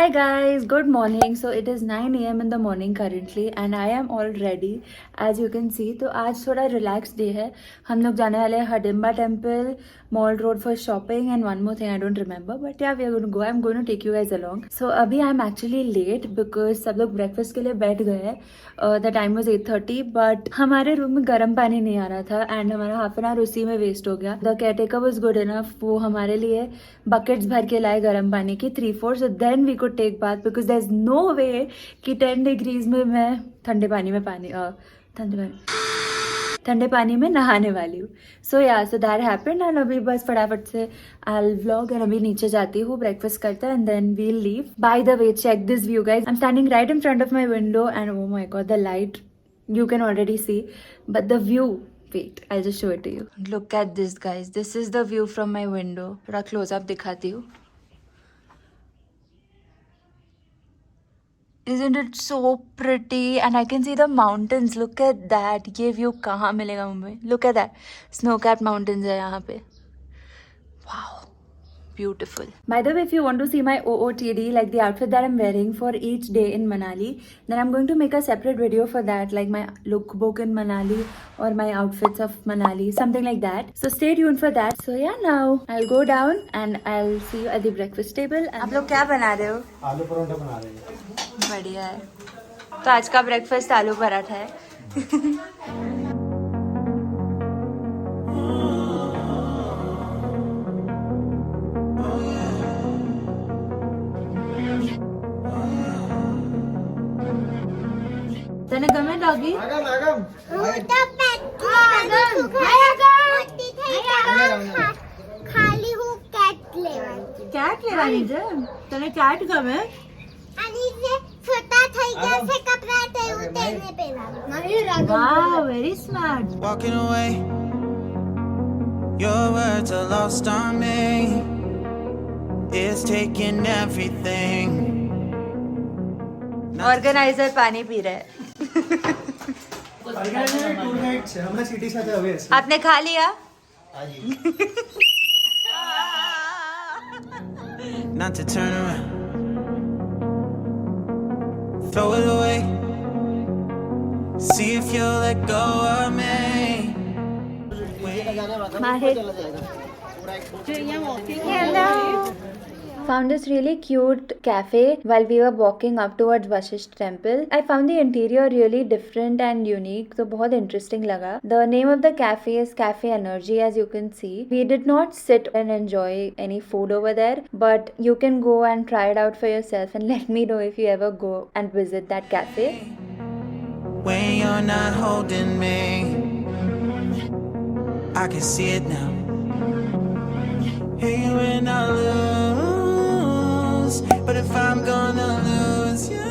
Hi guys, good morning. So it is 9 a.m. in the morning currently and I am all ready as you can see. तो आज थोड़ा relax day है. हम लोग जाने वाले हैं Hidimba temple, mall road for shopping and one more thing I don't remember but yeah we are going to go. I am going to take you guys along. So अभी I am actually late because सब लोग breakfast के लिए बैठ गए हैं. The time was 8:30 but हमारे room में गर्म पानी नहीं आ रहा था एंड हमारा हाफ एन आवर उसी में वेस्ट हो गया. The caretaker was good enough. वो हमारे लिए बकेट्स भर के लाए गर्म पानी की 3-4 so then we could take bath because there is no way कि 10 डिग्रीज में मैं ठंडे पानी में नहाने वाली हूँ. सो या सो दैट हैपेंड एंड अभी बस फटाफट से आई व्लॉग एंड अभी नीचे जाती हूँ, ब्रेकफास्ट करता है and then we'll leave. By the way check this view guys. I am standing right in front of my window and oh my god the light you can already see but the view, wait I'll just show it to you. Look at this guys, this is the view from my window. थोड़ा close up दिखाती हूँ. Isn't it so pretty and I can see the mountains. Look at that. ये view कहाँ मिलेगा Mumbai. Look at that, snow capped mountains है यहाँ पे. Wow, beautiful. By the way, if you want to see my OOTD, like the outfit that I'm wearing for each day in Manali, then I'm going to make a separate video for that, like my lookbook in Manali or my outfits of Manali, something like that. So stay tuned for that. So yeah, now I'll go down and I'll see you at the breakfast table. आप लोग क्या बना रहे हो? आलू पराठा बना रहे हैं. बढ़िया है. तो आज का ब्रेकफास्ट आलू पराठा है. तने गमे डॉगी? खाली हूँ कैट लेवानी. कैट लेवानी છે? તને કેટ ગમે? आणि जे छोटा થઈ ગયા છે કપડા તે ઉતેને પહેરાવું. Wow, very smart. Walking away, your words are lost on me. It's taking everything. Organiser पानी पी रहे हैं. आपने खा लिया? Not to turn around, throw it away, see if you'll let go of me. Mahir. Hello. Found this really cute cafe while we were walking up towards Vashishtha Temple. I found the interior really different and unique, so बहुत interesting लगा. The name of the cafe is Cafe Energy, as you can see. We did not sit and enjoy any food over there, but you can go and try it out for yourself and let me know if you ever go and visit that cafe. When you're not holding me, I can see it now. Hey, when I lose, but if I'm gonna lose you.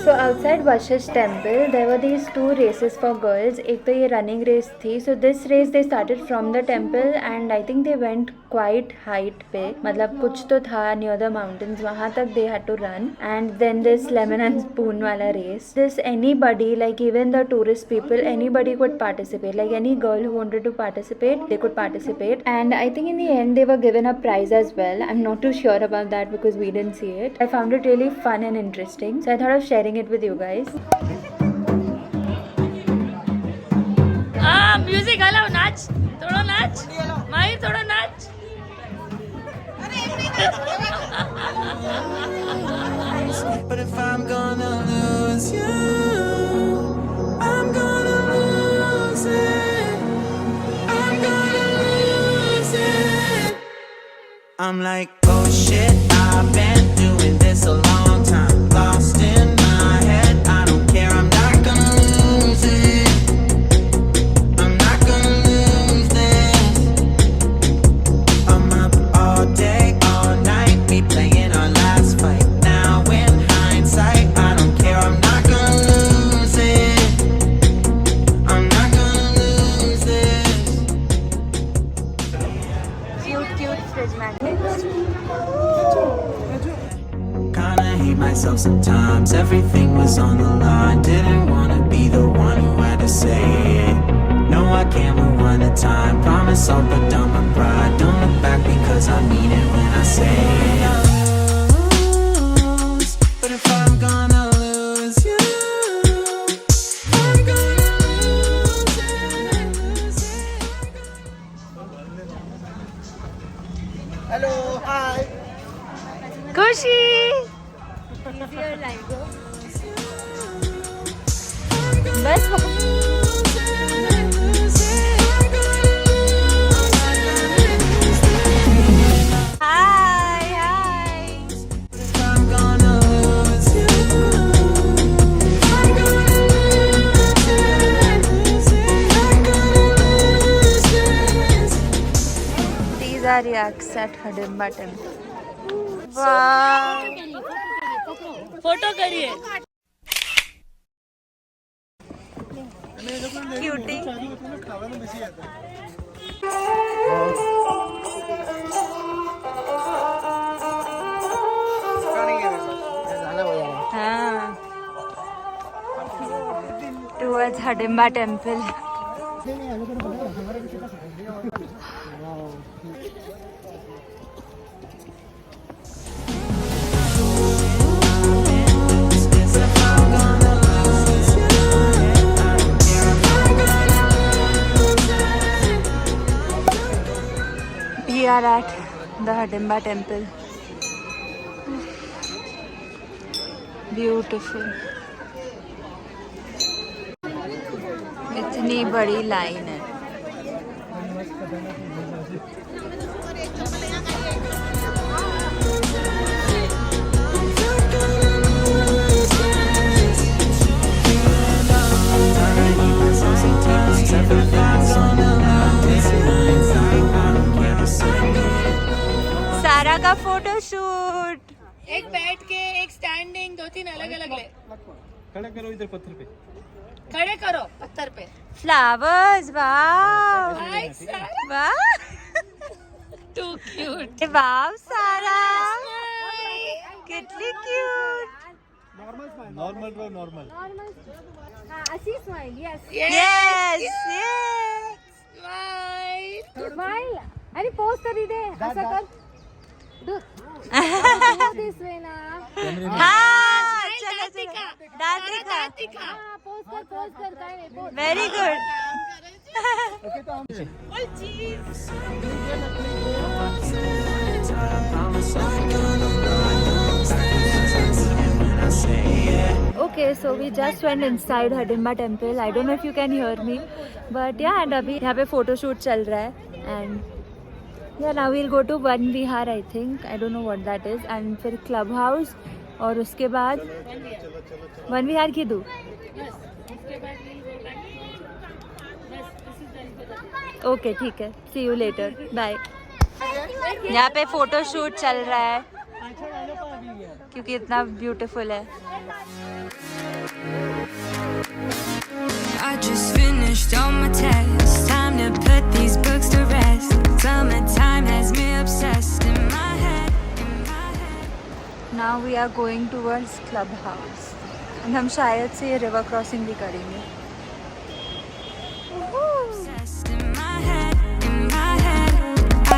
So outside Vashishtha Temple, there were these 2 races for girls. एक तो ये running race थी. So this race they started from the temple and I think they went quite height पे. मतलब कुछ तो था near the mountains. वहाँ तक they had to run. And then this lemon and spoon वाला race. This anybody, like even the tourist people, anybody could participate. Like any girl who wanted to participate, they could participate. And I think in the end they were given a prize as well. I'm not too sure about that because we didn't see it. I found it really fun and interesting. So I thought of sharing it with you guys. Music हलाओ, नाच थोड़ा, नाच माहिर थोड़ा नाच. But if I'm gonna lose you, I'm gonna lose it. I'm gonna lose it. I'm like, oh shit, I've been doing this a long time. Lost in my head, I don't care, I'm not gonna lose it. I'm not gonna lose this. I'm up all day, all night, we playing our last fight. Now in hindsight, I don't care, I'm not gonna lose it. I'm not gonna lose this. Cute fridge magnets. Kinda hate myself sometimes. Everything was on the line. Didn't wanna be the one who had to say it. No, I can't move one at a time. Promise I'll put down my pride. Don't look back because I mean it when I say it. Hello hi खुशी बस हाय हाय I'm gonna lose you. I'm gonna lose it. I'm gonna lose it. These are reacts at Hadimba Temple. Wow. Photo करिए Cutie. हाँ. Towards Hadimba Temple. We are at the Hadimba Temple. Beautiful. इतनी बड़ी line है. सारा का photoshoot. एक बैठ के एक स्टैंडिंग 2-3 अलग अलग ले खड़ा करो इधर पत्थर पे खड़े करो पत्थर पे फ्लावर्स. वाह हाय सारा वाह. टू क्यूट वाह सारा कितनी क्यूट. नॉर्मल रो नॉर्मल यस यस. स्माइल आणि पोस्ट तरी दे असं कर दिस वे ना हाँ चलो चलो. दातिका पोस्ट कर काय नाही post very good. Okay, so we just went inside Hadimba Temple. I don't know if you can hear me, but yeah, and अभी यहाँ पे photoshoot चल रहा है, and yeah, now we'll go to One Vihar, I think. I don't know what that is, and फिर club house, और उसके बाद One Vihar की दूर. ओके ठीक है. See you later. Bye. यहाँ पे photoshoot चल रहा है क्योंकि इतना beautiful है. I just finished all my tests. Time to put these books to rest. Summertime has me obsessed in my head, in my head. Now we are going towards clubhouse, and हम शायद से ये river crossing भी करेंगे. Obsessed in my head, in my head.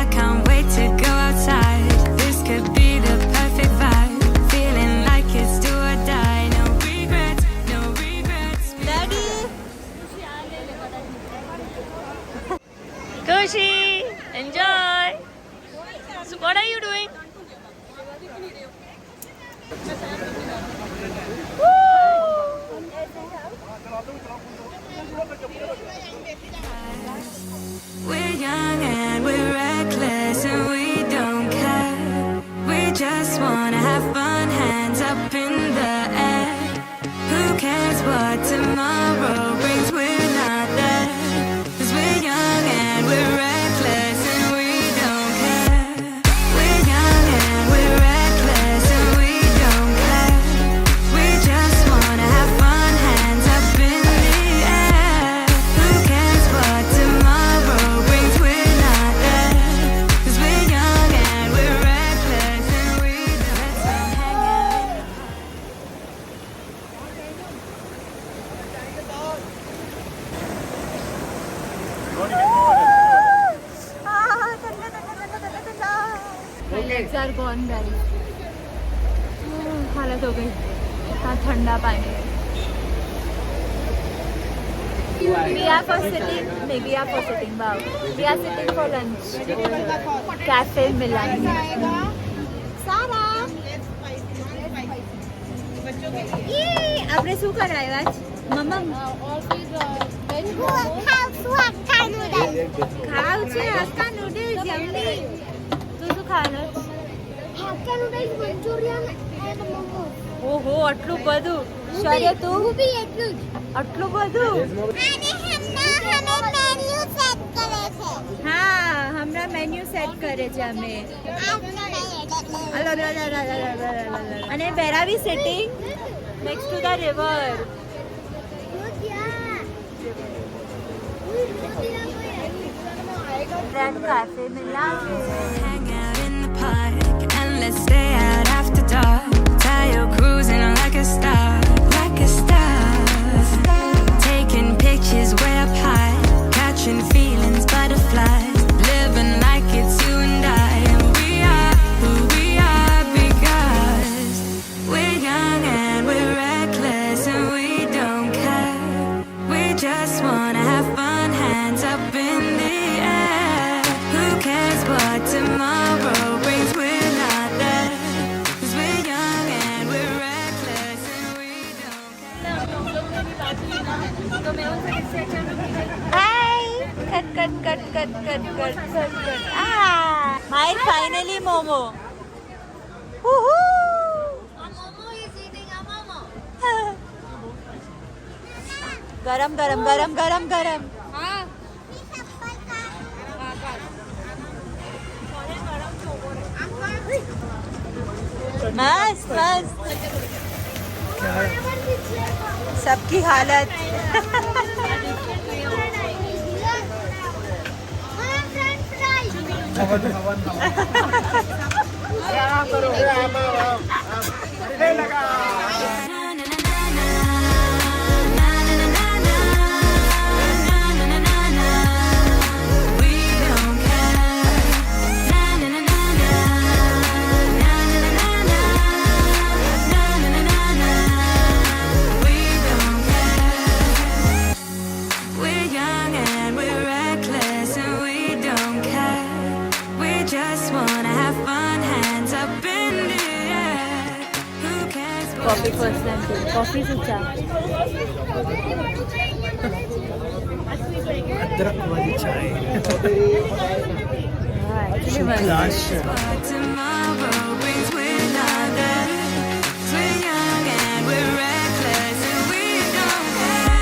I can't wait to go outside. This could be the perfect vibe. Feeling like it's do or die. No regrets, no regrets. Daddy. Khushi enjoy. So what are you doing? We're young and we're reckless and we don't care. We just wanna have fun, hands up in the air. Who cares what tomorrow brings? We're not there. 'Cause we're young and we're reckless and we don't care. We're young and we're reckless and we don't care. We just wanna have fun, hands up in the air. Who cares what tomorrow brings? We're not there. 'Cause we're young and we're reckless and we don't care. Legs are gone, guys. हालत हो गई. इतना ठंडा पानी है. We are for sitting. Maybe we are for sitting. Wow. We are sitting for lunch. Cafe Milange. Sara. આપણે શું કરાયું આજ મમ્મા Hakka noodles. ખાવ છે હક્કા નૂડલ્સ યમ્મી તું શું ખાવાનો Hakka noodles, Manchurian and momos. ઓહો આટલું બધું શરે તું भी એટલું જ. આટલું બધું અને હમણાં મેન્યુ સેટ કરે છે. હા હમણાં મેન્યુ સેટ કરે છે અમે અને બેરાવી sitting next to the river Grand Cafe Milange. Hang out in the park and let's stay out after dark. Tayo cruising like a star, like a star. Taking pictures way up high, catching feelings, butterflies, living like it's you and I. And we are who we are because we're young and we're reckless and we don't care. We just wanna have fun, hands up in the air. Who cares what tomorrow brings? We're not there. 'Cause we're young and we're reckless and we don't care. तो मैं उनसे किससे अच्छा hi cut cut cut cut cut cut cut cut my finally momo गरम गरम गरम गरम गरम मस्त मस्त सबकी हालत We're young and we're reckless and we don't care. We just wanna have fun, hands up in the air. Who cares what coffee first time coffee से चा अदरक वाली चाय what tomorrow brings? We're not there. 'Cause we're young and we're reckless and we don't care.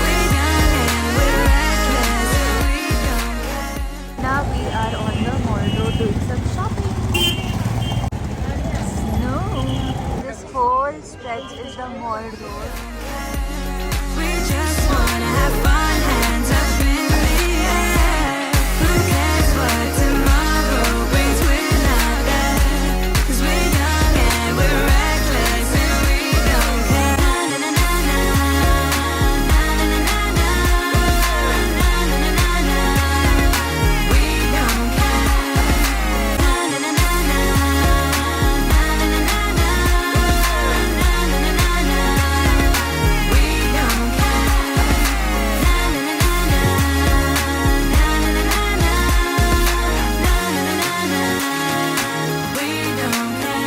We're young and we're reckless and we don't care. Now we are on the mall road doing some shopping. No, this whole stretch is the mall road. We just wanna have fun, hands up in the air. Who cares what tomorrow brings? We're not there. 'Cause we're young and we're reckless and we don't care. Na na na na na, na na na na na, na na na na na. We don't care. Na na na na na, na na na na na, na na na na na. We don't care. Na na na na na, na na na na na, na na na na na. We don't care.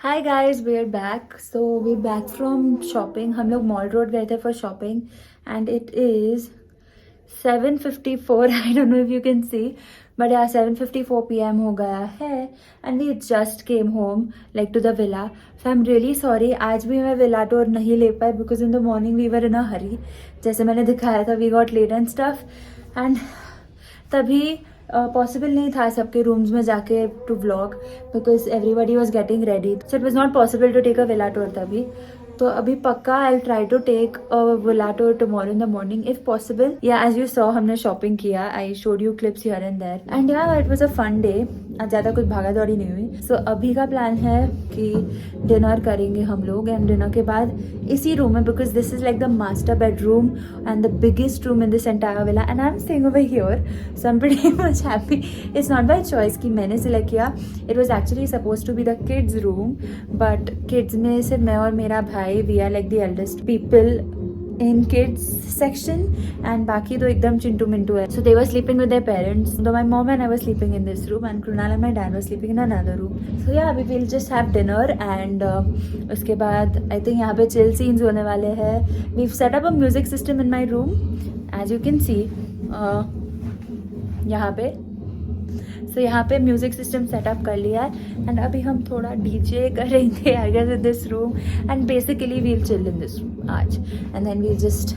Hi guys, we are back. So we're back from shopping. हम लोग mall road गए थे for shopping and it is 7:54. I don't know if you can see, but yeah, 7:54 p.m. हो गया है and we just came home like to the villa. So I'm really sorry. आज भी मैं villa tour नहीं ले पाई because in the morning we were in a hurry. जैसे मैंने दिखाया था, we got late and stuff and तभी पॉसिबल नहीं था सबके रूम्स में जाके to vlog because everybody was getting ready so it was not possible to take a villa tour तभी तो अभी पक्का I try to take a villa tour tomorrow in the morning if possible yeah as you saw हमने shopping किया I showed you clips here and there and yeah it was a fun day आज ज़्यादा कुछ भागा दौड़ी नहीं हुई. सो अभी का प्लान है कि डिनर करेंगे हम लोग एंड डिनर के बाद इसी रूम में, because this is like the master bedroom and the biggest room in this entire villa and I am staying over here. So I am pretty much happy. It's not by choice कि मैंने select किया. It was actually suppose to be the kids room, but kids में सिर्फ मैं और मेरा भाई, we are like the eldest people in kids section and बाकी तो एकदम चिंटू मिंटू है. So they were sleeping with their parents. So my mom and I were sleeping in this room and Krunal and my dad were sleeping in another room. So yeah, we will just have dinner and उसके बाद I think यहाँ पे chill scenes होने वाले हैं. We've set up a music system in my room as you can see. यहाँ पे तो यहाँ पे म्यूजिक सिस्टम सेटअप कर लिया है एंड अभी हम थोड़ा डीजे करेंगे I guess in this room and basically we'll chill in this room आज and then we'll just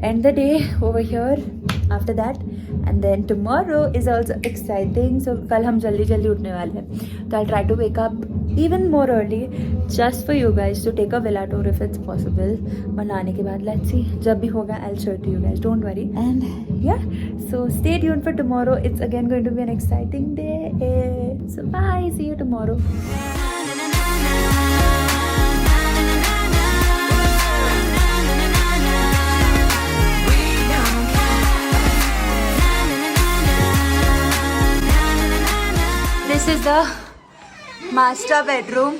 end the day over here after that and then tomorrow is also exciting. So कल हम जल्दी जल्दी उठने वाले हैं, तो I try to wake up even more early just for you guys to take a villa tour if it's possible. मनाने के बाद let's see, जब भी होगा I'll show it to you guys, don't worry. And yeah, so stay tuned for tomorrow. It's again going to be an exciting day. So bye, see you tomorrow. This is the master bedroom.